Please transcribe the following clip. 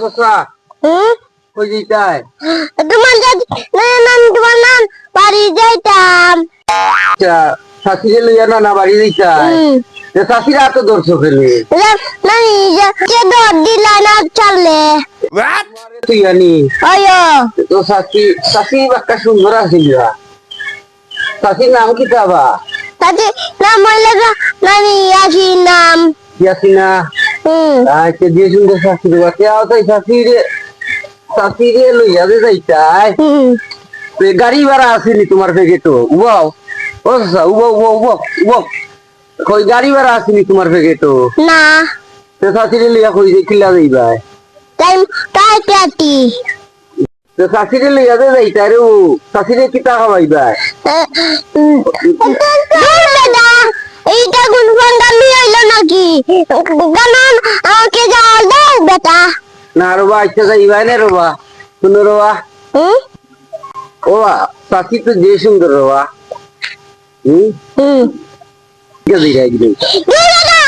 সসা কই যাইতাই তোমার যদি আমি তোমার নাম বাড়ি যাইতাম। আচ্ছা শাশুড়ি লইয়া না বাড়ি যাইতাই শাশুড়া তো দর্শক ফেলে নানি কে দর দিলা না চলে তুই জানি আয়ো তো শাশি বাক্কা সুন্দর আছিল শাশির নাম কি তাবা তাতে নাম হইলে নানি আসি নাম ইয়াসিনা আচ্ছা যে সুন্দর শাশুড়ি বাচ্চা তাই শাশুড়ি লইয়া যে যাইতাই গাড়ি ভাড়া আসেনি তোমার প্যাকেটও উবাও ও সসা উবাও উবাও উবাও উবাও কই গাড়ি ভাড়া আসেনি তোমার প্যাকেটও না তো শাশুড়ি লইয়া কই যে কিল্লা যাইবাই টাইম তাই কাটি তো শাশুড়ি লইয়া যে যাইতাই রে শাশুড়ি কি টাকা পাইবাই দাদা এইটা কোন ফোনটা নিয়ে এলো নাকি কারণ আমাকে যাওয়ার দাও বেটা না রোবা আচ্ছা যাইবাই না রোবা শুনো রোবা ও শাশি তো যে সুন্দর রোবা কে যাই দাদা